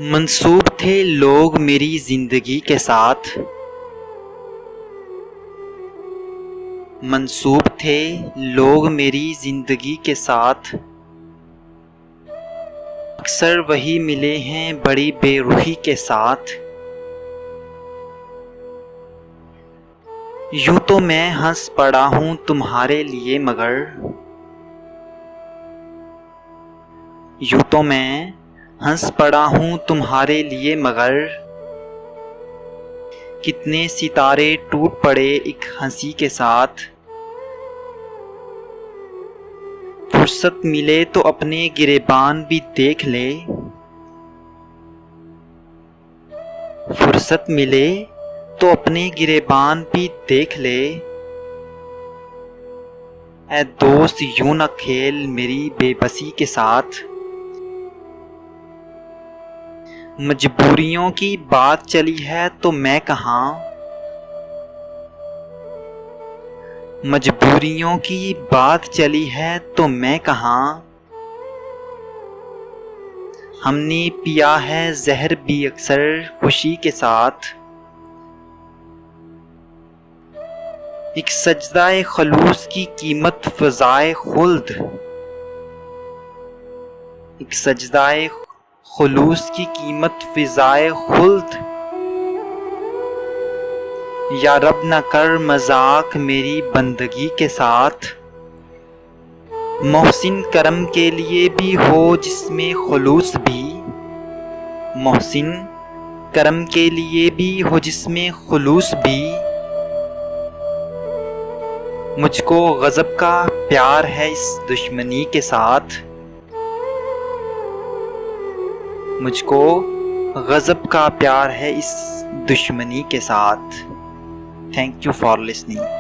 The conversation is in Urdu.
منسوب تھے لوگ میری زندگی کے ساتھ، منسوب تھے لوگ میری زندگی کے ساتھ، اکثر وہی ملے ہیں بڑی بے روحی کے ساتھ۔ یوں تو میں ہنس پڑا ہوں تمہارے لیے مگر، یوں تو میں ہنس پڑا ہوں تمہارے لیے مگر، کتنے ستارے ٹوٹ پڑے ایک ہنسی کے ساتھ۔ فرصت ملے تو اپنے گریبان بھی دیکھ لے، فرصت ملے تو اپنے گریبان بھی دیکھ لے، اے دوست یوں نہ کھیل میری بے بسی کے ساتھ۔ مجبوریوں کی بات چلی ہے تو میں کہاں، مجبوریوں کی بات چلی ہے تو میں کہاں، ہم نے پیا ہے زہر بھی اکثر خوشی کے ساتھ۔ ایک سجدہ خلوص کی قیمت فضائے خلد، ایک سجدہ خلوص کی قیمت فضائے خلد، یا رب نہ کر مذاق میری بندگی کے ساتھ۔ محسن کرم کے لیے بھی ہو جس میں خلوص بھی، محسن کرم کے لیے بھی ہو جس میں خلوص بھی، مجھ کو غضب کا پیار ہے اس دشمنی کے ساتھ، مجھ کو غضب کا پیار ہے اس دشمنی کے ساتھ۔ Thank you for listening.